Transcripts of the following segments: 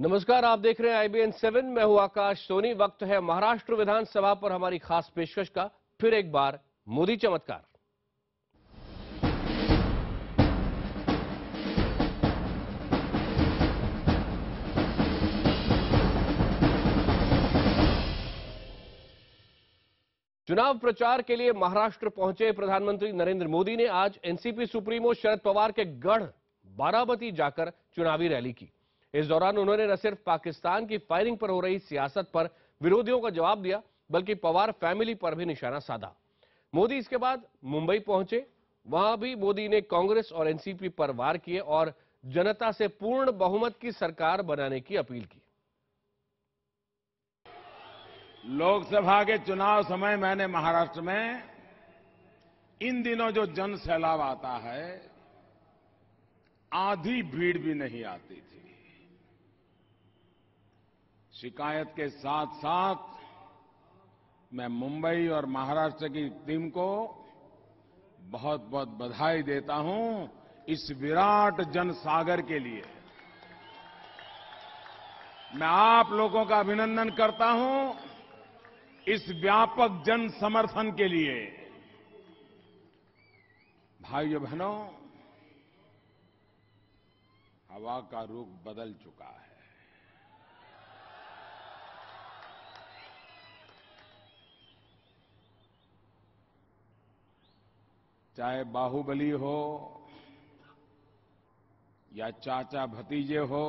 नमस्कार, आप देख रहे हैं IBN 7। मैं हूं आकाश सोनी। वक्त है महाराष्ट्र विधानसभा पर हमारी खास पेशकश का। फिर एक बार मोदी चमत्कार। चुनाव प्रचार के लिए महाराष्ट्र पहुंचे प्रधानमंत्री नरेंद्र मोदी ने आज एनसीपी सुप्रीमो शरद पवार के गढ़ बारामती जाकर चुनावी रैली की। इस दौरान उन्होंने न सिर्फ पाकिस्तान की फायरिंग पर हो रही सियासत पर विरोधियों का जवाब दिया, बल्कि पवार फैमिली पर भी निशाना साधा। मोदी इसके बाद मुंबई पहुंचे। वहां भी मोदी ने कांग्रेस और एनसीपी पर वार किए और जनता से पूर्ण बहुमत की सरकार बनाने की अपील की। लोकसभा के चुनाव समय मैंने महाराष्ट्र में इन दिनों जो जन सैलाब आता है, आधी भीड़ भी नहीं आती थी। शिकायत के साथ साथ मैं मुंबई और महाराष्ट्र की टीम को बहुत बहुत बधाई देता हूं इस विराट जनसागर के लिए। मैं आप लोगों का अभिनंदन करता हूं इस व्यापक जन समर्थन के लिए। भाइयों बहनों, हवा का रुख बदल चुका है। चाहे बाहुबली हो या चाचा भतीजे हो,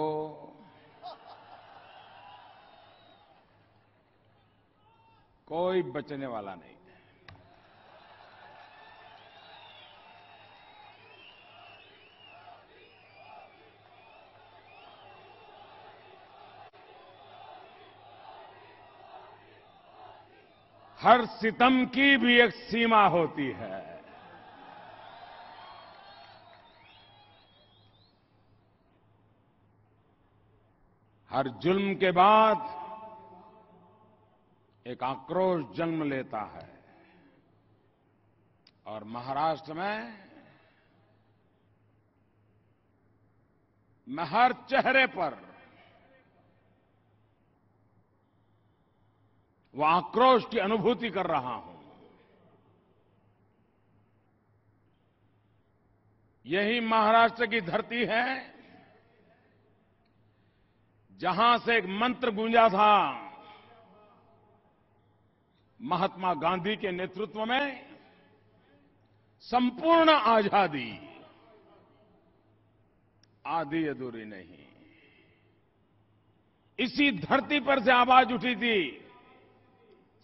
कोई बचने वाला नहीं। हर सितम की भी एक सीमा होती है। हर जुल्म के बाद एक आक्रोश जन्म लेता है और महाराष्ट्र में मैं हर चेहरे पर वो आक्रोश की अनुभूति कर रहा हूं। यही महाराष्ट्र की धरती है जहां से एक मंत्र गूंजा था, महात्मा गांधी के नेतृत्व में संपूर्ण आजादी, आधी अधूरी नहीं। इसी धरती पर से आवाज उठी थी,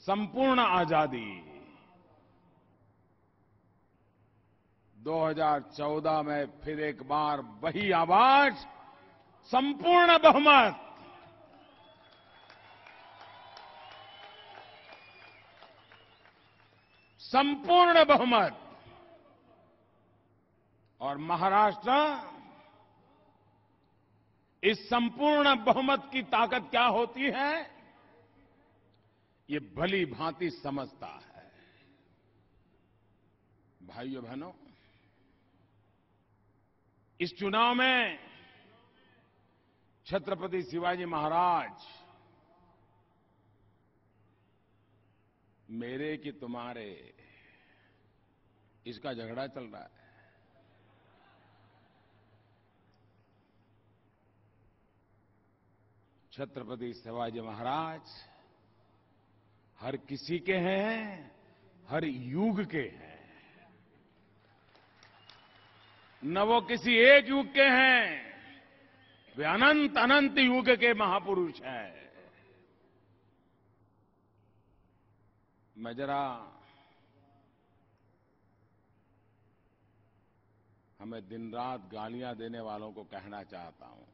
संपूर्ण आजादी। 2014 में फिर एक बार वही आवाज, संपूर्ण बहुमत। संपूर्ण बहुमत। और महाराष्ट्र इस संपूर्ण बहुमत की ताकत क्या होती है, ये भली भांति समझता है। भाइयों बहनों, इस चुनाव में छत्रपति शिवाजी महाराज मेरे कि तुम्हारे, इसका झगड़ा चल रहा है। छत्रपति शिवाजी महाराज हर किसी के हैं, हर युग के हैं। न वो किसी एक युग के हैं, वे अनंत अनंत युग के महापुरुष हैं। मैं जरा हमें दिन रात गालियां देने वालों को कहना चाहता हूं,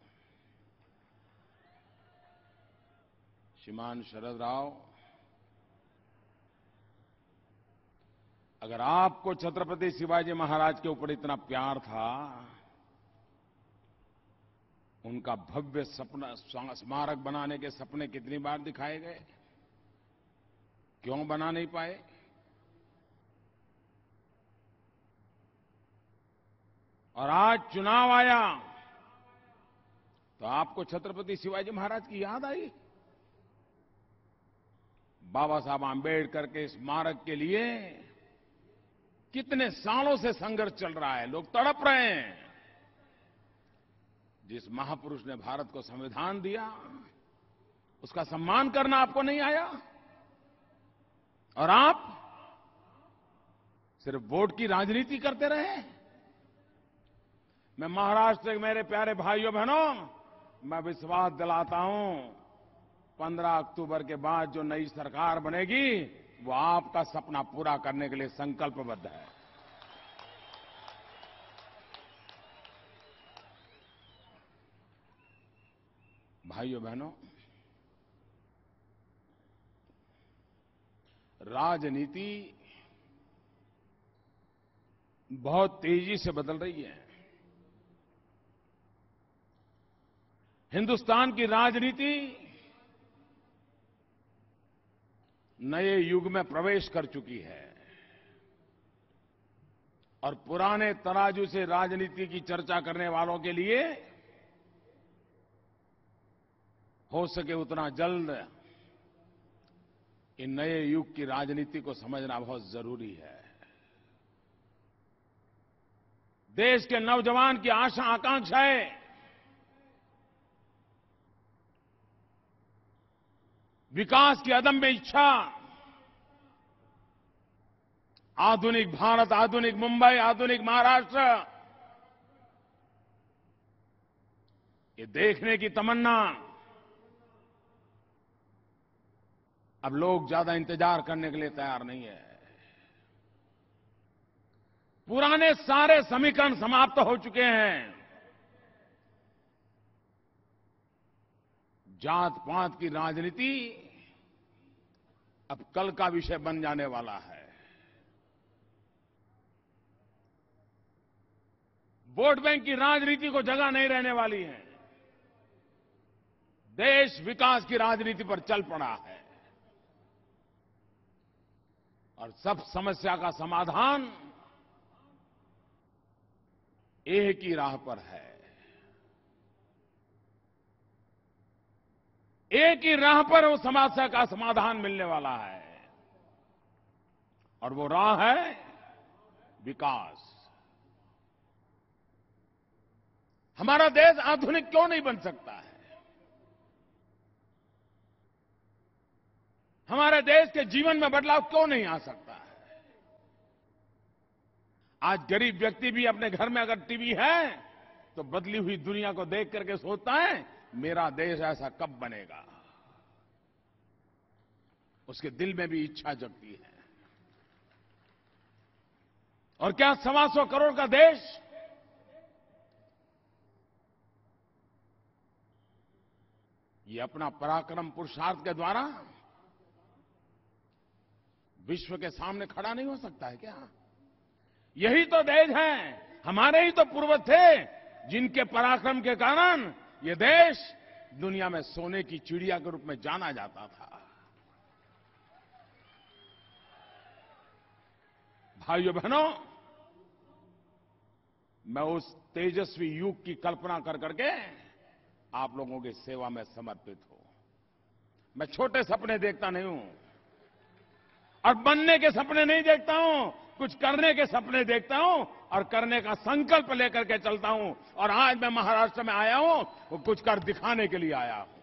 श्रीमान शरद राव, अगर आपको छत्रपति शिवाजी महाराज के ऊपर इतना प्यार था, उनका भव्य सपना स्मारक बनाने के सपने कितनी बार दिखाए गए, क्यों बना नहीं पाए? और आज चुनाव आया तो आपको छत्रपति शिवाजी महाराज की याद आई? बाबा साहब आंबेडकर के स्मारक के लिए कितने सालों से संघर्ष चल रहा है, लोग तड़प रहे हैं। जिस महापुरुष ने भारत को संविधान दिया, उसका सम्मान करना आपको नहीं आया, और आप सिर्फ वोट की राजनीति करते रहे। मैं महाराष्ट्र के मेरे प्यारे भाइयों बहनों, मैं विश्वास दिलाता हूं 15 अक्टूबर के बाद जो नई सरकार बनेगी वो आपका सपना पूरा करने के लिए संकल्पबद्ध है। भाइयों बहनों, राजनीति बहुत तेजी से बदल रही है। हिंदुस्तान की राजनीति नए युग में प्रवेश कर चुकी है और पुराने तराजू से राजनीति की चर्चा करने वालों के लिए हो सके उतना जल्द इन नए युग की राजनीति को समझना बहुत जरूरी है। देश के नौजवान की आशा आकांक्षाएं विकास की अदम्य इच्छा, आधुनिक भारत, आधुनिक मुंबई, आधुनिक महाराष्ट्र, ये देखने की तमन्ना, अब लोग ज्यादा इंतजार करने के लिए तैयार नहीं है। पुराने सारे समीकरण समाप्त हो चुके हैं। जात पात की राजनीति अब कल का विषय बन जाने वाला है। वोट बैंक की राजनीति को जगह नहीं रहने वाली है। देश विकास की राजनीति पर चल पड़ा है और सब समस्या का समाधान एक ही राह पर है। एक ही राह पर उस समस्या का समाधान मिलने वाला है और वो राह है विकास। हमारा देश आधुनिक क्यों नहीं बन सकता है? हमारे देश के जीवन में बदलाव क्यों नहीं आ सकता है? आज गरीब व्यक्ति भी अपने घर में अगर टीवी है तो बदली हुई दुनिया को देख करके सोचता है मेरा देश ऐसा कब बनेगा। उसके दिल में भी इच्छा जगती है। और क्या 125 करोड़ का देश ये अपना पराक्रम पुरुषार्थ के द्वारा विश्व के सामने खड़ा नहीं हो सकता है क्या? यही तो देश है। हमारे ही तो पूर्वज थे जिनके पराक्रम के कारण ये देश दुनिया में सोने की चिड़िया के रूप में जाना जाता था। भाइयों बहनों, मैं उस तेजस्वी युग की कल्पना कर करके आप लोगों की सेवा में समर्पित हूं। मैं छोटे सपने देखता नहीं हूं और बनने के सपने नहीं देखता हूं, कुछ करने के सपने देखता हूं और करने का संकल्प लेकर के चलता हूं। और आज मैं महाराष्ट्र में आया हूं, वो कुछ कर दिखाने के लिए आया हूं।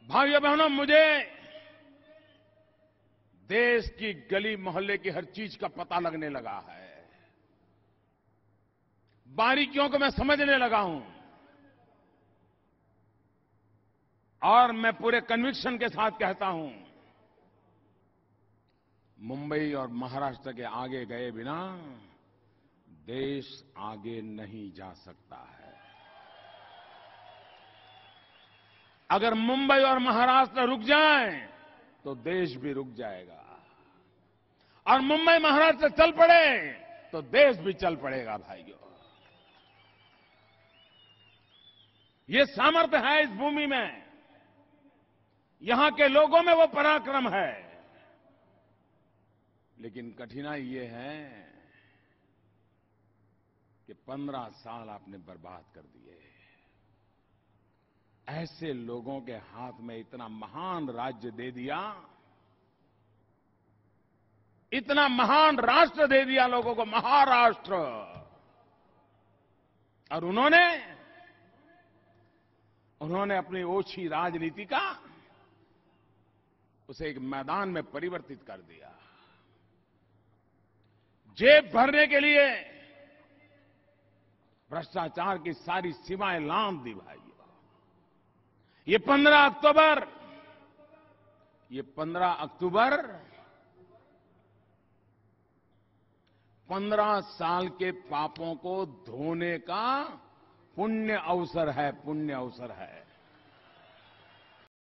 भाइयों बहनों, मुझे देश की गली मोहल्ले की हर चीज का पता लगने लगा है। बारीकियों को मैं समझने लगा हूं और मैं पूरे कन्विक्शन के साथ कहता हूं, मुंबई और महाराष्ट्र के आगे गए बिना देश आगे नहीं जा सकता है। अगर मुंबई और महाराष्ट्र रुक जाए तो देश भी रुक जाएगा और मुंबई महाराष्ट्र चल पड़े तो देश भी चल पड़ेगा। भाइयों, ये सामर्थ्य है इस भूमि में, यहां के लोगों में वो पराक्रम है। लेकिन कठिनाई ये है कि 15 साल आपने बर्बाद कर दिए। ऐसे लोगों के हाथ में इतना महान राज्य दे दिया, इतना महान राष्ट्र दे दिया लोगों को, महाराष्ट्र। और उन्होंने अपनी ओछी राजनीति का उसे एक मैदान में परिवर्तित कर दिया। जेब भरने के लिए भ्रष्टाचार की सारी सीमाएं लांघ दी भाई। ये 15 अक्टूबर 15 साल के पापों को धोने का पुण्य अवसर है, पुण्य अवसर है।